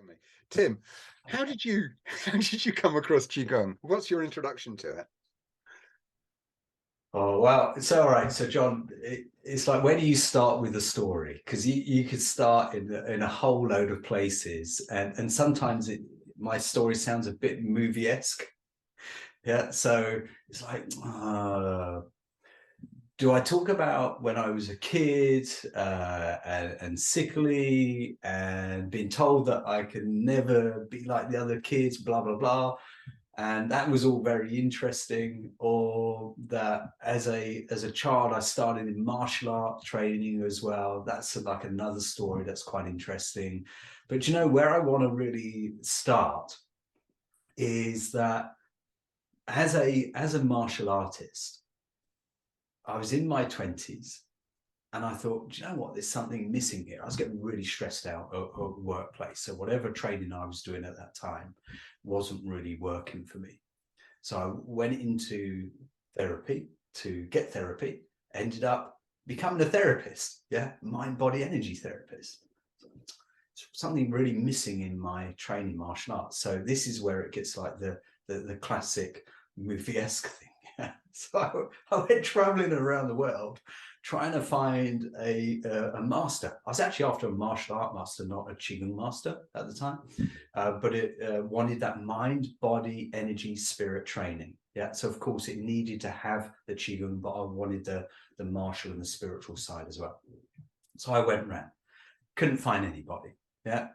Certainly. Tim, how did you come across Qigong? What's your introduction to it? Oh, well, it's all right. So, John, it's like, where do you start with a story? Because you could start in a whole load of places, and sometimes my story sounds a bit movie-esque. Yeah, so it's like, do I talk about when I was a kid and sickly and being told that I can never be like the other kids, blah blah blah, and that was all very interesting? Or that as a child I started in martial art training as well? That's like another story that's quite interesting. But you know where I want to really start is that as a martial artist, I was in my 20s and I thought, do you know what? There's something missing here. I was getting really stressed out at workplace. So whatever training I was doing at that time wasn't really working for me. So I went into therapy to get therapy, ended up becoming a therapist. Yeah, mind, body, energy therapist. Something really missing in my training martial arts. So this is where it gets like the classic movie-esque thing. Yeah. So I went traveling around the world trying to find a master. I was actually after a martial art master, not a Qigong master at the time, but it wanted that mind, body, energy, spirit training. Yeah, so of course it needed to have the Qigong, but I wanted the martial and the spiritual side as well. So I went around, couldn't find anybody. Yeah,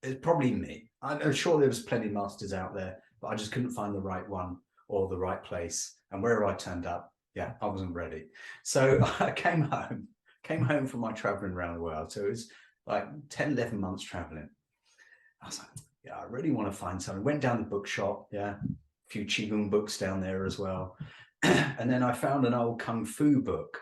it's probably me. I'm sure there was plenty of masters out there, but I just couldn't find the right one or the right place. And wherever I turned up, yeah, I wasn't ready. So I came home from my traveling around the world. So it was like 10, 11 months traveling. I was like, yeah, I really want to find something. Went down the bookshop, yeah, a few Qigong books down there as well. And then I found an old Kung Fu book.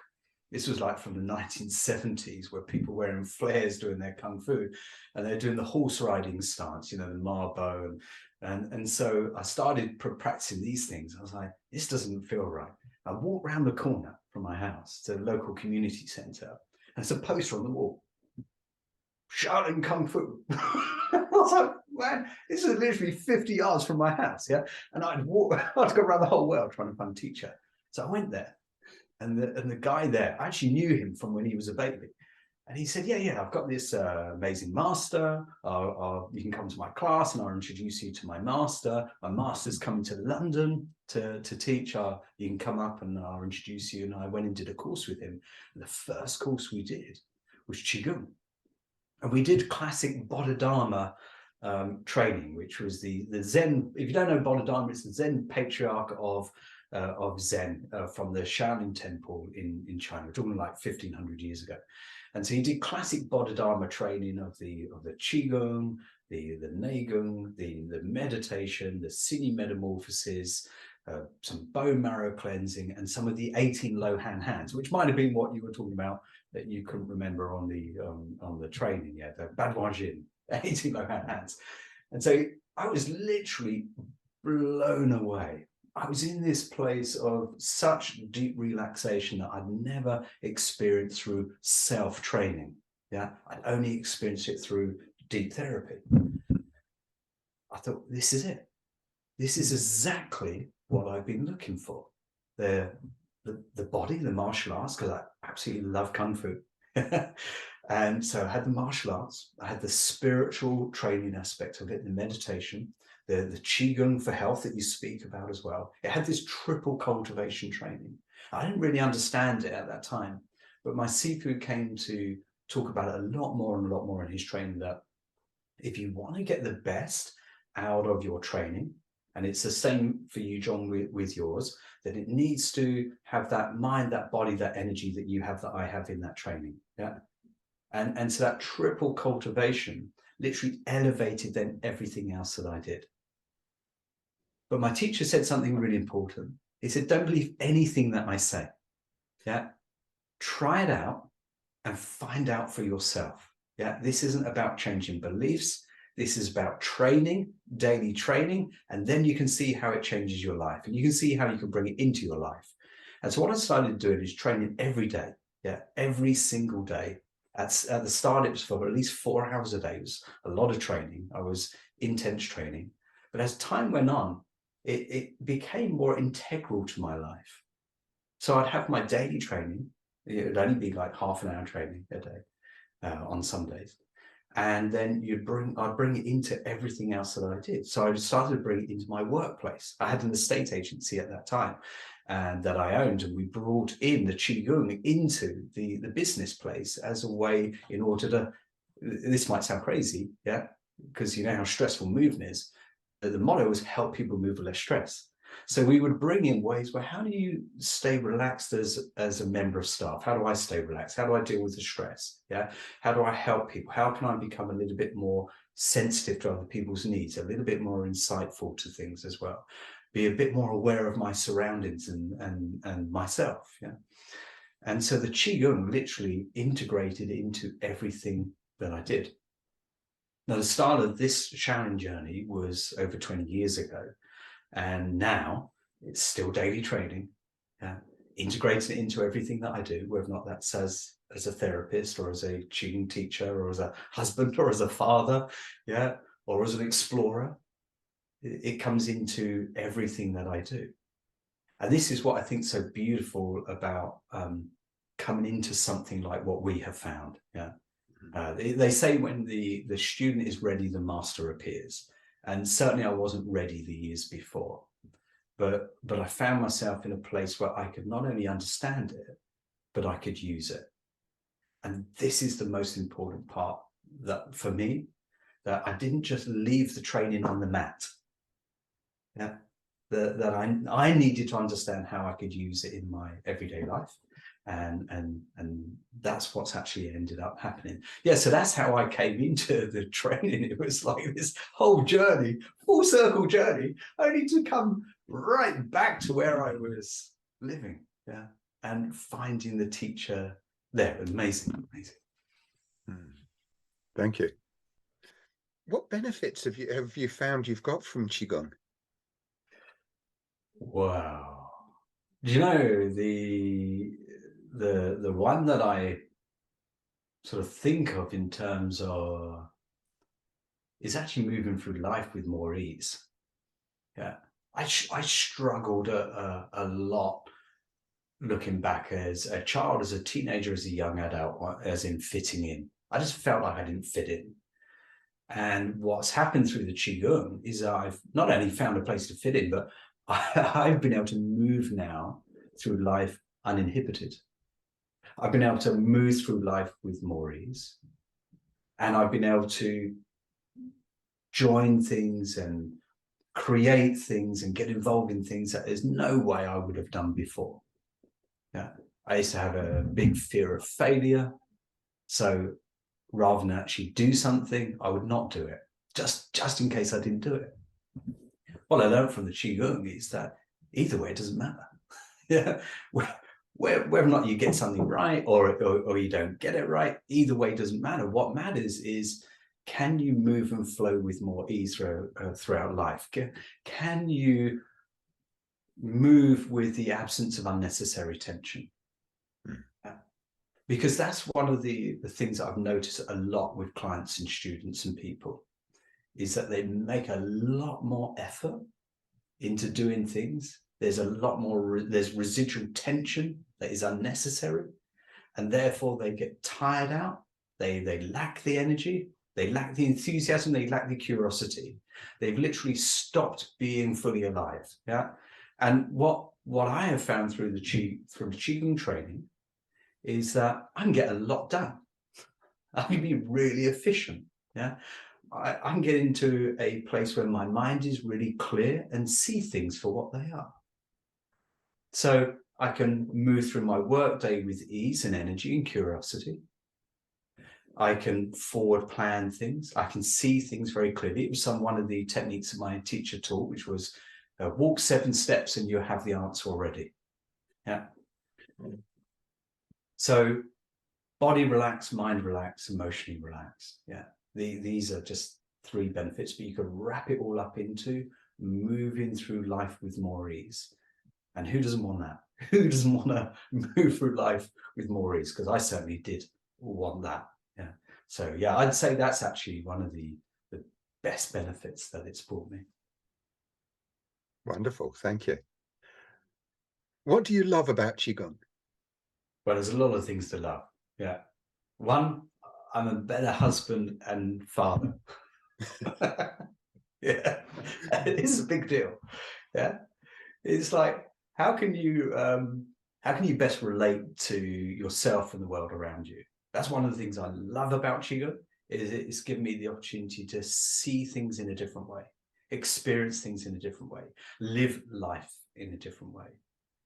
This was like from the 1970s, where people were wearing flares doing their Kung Fu, and they're doing the horse riding stance, you know, the Ma Bo. And so I started practicing these things. I was like, this doesn't feel right. I walked around the corner from my house to the local community center, and there's a poster on the wall, Shaolin Kung Fu. I was like, man, this is literally 50 yards from my house, yeah? And I'd go around the whole world trying to find a teacher. So I went there, and the guy there, I actually knew him from when he was a baby. And he said, yeah, I've got this amazing master. You can come to my class and I'll introduce you to my master. My master's coming to London to teach. You can come up and I'll introduce you. And I went and did a course with him. And the first course we did was Qigong. And we did classic Bodhidharma training, which was the Zen. If you don't know Bodhidharma, it's the Zen patriarch of Zen from the Shaolin Temple in China. We're talking like 1500 years ago. And so he did classic Bodhidharma training of the Qigong, the Neigong, the meditation, the Sini metamorphosis, some bone marrow cleansing, and some of the 18 Lohan hands, which might have been what you were talking about that you couldn't remember on the training. Yeah, the Badwajin, 18 Lohan hands. And so I was literally blown away. I was in this place of such deep relaxation that I'd never experienced through self-training. Yeah, I'd only experienced it through deep therapy. I thought, this is it. This is exactly what I've been looking for. The body, the martial arts, because I absolutely love Kung Fu. And so I had the martial arts, I had the spiritual training aspect of it, the meditation, the Qigong for health that you speak about as well. It had this triple cultivation training. I didn't really understand it at that time, but my Sifu came to talk about it a lot more in his training, that if you want to get the best out of your training, and it's the same for you, John, with yours, that it needs to have that mind, that body, that energy that you have, that I have in that training. Yeah. And so that triple cultivation literally elevated then everything else that I did. But my teacher said something really important. He said, don't believe anything that I say. Yeah. Try it out and find out for yourself. Yeah. This isn't about changing beliefs. This is about training, daily training, and then you can see how it changes your life, and you can see how you can bring it into your life. And so what I started doing is training every day. Yeah. Every single day. At the start, it was for at least 4 hours a day. It was a lot of training. I was intense training. But as time went on, it became more integral to my life. So I'd have my daily training. It would only be like half an hour training a day on some days. And then I'd bring it into everything else that I did. So I started to bring it into my workplace. I had an estate agency at that time and that I owned, and we brought in the Qigong into the business place as a way in order to, this might sound crazy, yeah, because you know how stressful movement is. The motto was help people move with less stress. So we would bring in ways where, how do you stay relaxed as a member of staff? How do I stay relaxed? How do I deal with the stress? Yeah. How do I help people? How can I become a little bit more sensitive to other people's needs, a little bit more insightful to things as well? Be a bit more aware of my surroundings and myself. Yeah. And so the Qigong literally integrated into everything that I did. Now, the start of this Shaolin journey was over 20 years ago. And now it's still daily training, integrating it into everything that I do, whether or not that's as a therapist or as a Qigong teacher or as a husband or as a father, yeah, or as an explorer. It comes into everything that I do. And this is what I think is so beautiful about coming into something like what we have found. Yeah. They say when the student is ready, the master appears. And certainly I wasn't ready the years before, but I found myself in a place where I could not only understand it, but I could use it. And this is the most important part that for me, that I didn't just leave the training on the mat. Yeah, that I needed to understand how I could use it in my everyday life. And that's what's actually ended up happening. Yeah, so that's how I came into the training. It was like this whole journey, full circle journey, only to come right back to where I was living. Yeah, and finding the teacher there. Amazing. Thank you. What benefits have you found you've got from Qigong? Wow. Do you know the one that I sort of think of in terms of is actually moving through life with more ease. Yeah, I struggled a lot looking back as a child, as a teenager, as a young adult, as in fitting in. I just felt like I didn't fit in. And what's happened through the Qigong is I've not only found a place to fit in, but I've been able to move now through life uninhibited. I've been able to move through life with more ease. And I've been able to join things and create things and get involved in things that there's no way I would have done before. Yeah, I used to have a big fear of failure. So rather than actually do something, I would not do it, just in case I didn't do it. What I learned from the Qigong is that either way, it doesn't matter. Yeah, whether or not you get something right or you don't get it right, either way doesn't matter. What matters is, can you move and flow with more ease throughout life? Can you move with the absence of unnecessary tension? Because that's one of the things that I've noticed a lot with clients and students and people, is that they make a lot more effort into doing things. There's a lot more, there's residual tension that is unnecessary. And therefore they get tired out. They lack the energy. They lack the enthusiasm. They lack the curiosity. They've literally stopped being fully alive. Yeah. And what I have found through the Qigong training is that I can get a lot done. I can be really efficient. Yeah. I can get into a place where my mind is really clear and see things for what they are. So I can move through my workday with ease and energy and curiosity. I can forward plan things. I can see things very clearly. It was one of the techniques that my teacher taught, which was walk 7 steps and you have the answer already. Yeah. So body relax, mind relax, emotionally relax. Yeah. These are just 3 benefits, but you could wrap it all up into moving through life with more ease. And who doesn't want that? Who doesn't want to move through life with more ease? Because I certainly did want that. Yeah. So yeah, I'd say that's actually one of the best benefits that it's brought me. Wonderful. Thank you. What do you love about Qigong? Well, there's a lot of things to love. Yeah. One, I'm a better husband and father. Yeah. It's a big deal. Yeah. It's like, how can you best relate to yourself and the world around you? That's one of the things I love about Qigong, is it's given me the opportunity to see things in a different way, experience things in a different way, live life in a different way.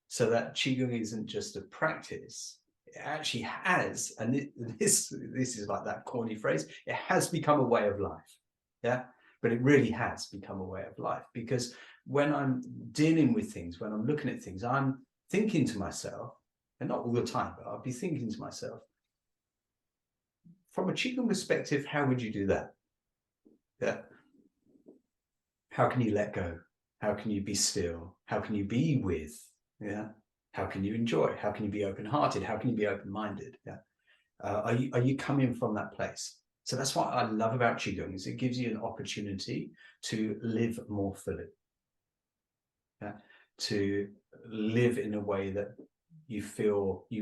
So that Qigong isn't just a practice, it actually has, and this is like that corny phrase, it has become a way of life. Yeah. But it really has become a way of life, because when I'm dealing with things, when I'm looking at things, I'm thinking to myself, and not all the time, but I'll be thinking to myself, from a Qigong perspective, how would you do that? Yeah. How can you let go? How can you be still? How can you be with? Yeah. How can you enjoy? How can you be open-hearted? How can you be open-minded? Yeah. Are you coming from that place? So that's what I love about Qigong, is it gives you an opportunity to live more fully. Yeah? To live in a way that you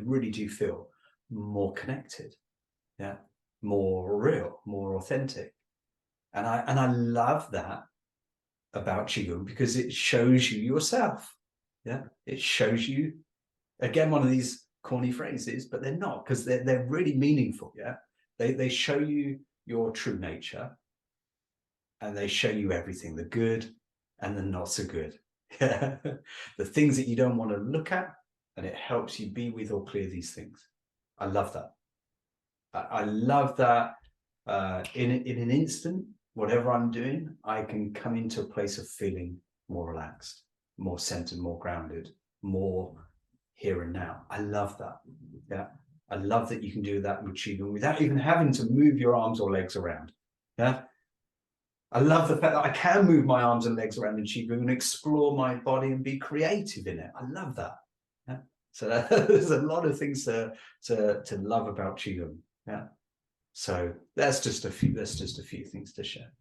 really do feel more connected. Yeah. More real, more authentic. And I love that about Qigong, because it shows you yourself. Yeah. It shows you, again, one of these corny phrases, but they're not, because they're really meaningful. Yeah. They show you your true nature, and they show you everything, the good and the not so good. Yeah. The things that you don't want to look at, and it helps you be with or clear these things. I love that. I love that in an instant, whatever I'm doing, I can come into a place of feeling more relaxed, more centered, more grounded, more here and now. I love that. Yeah. I love that you can do that with Qigong without even having to move your arms or legs around. Yeah. I love the fact that I can move my arms and legs around in Qigong and explore my body and be creative in it. I love that. Yeah. So there's a lot of things to love about Qigong. Yeah. So that's just a few things to share.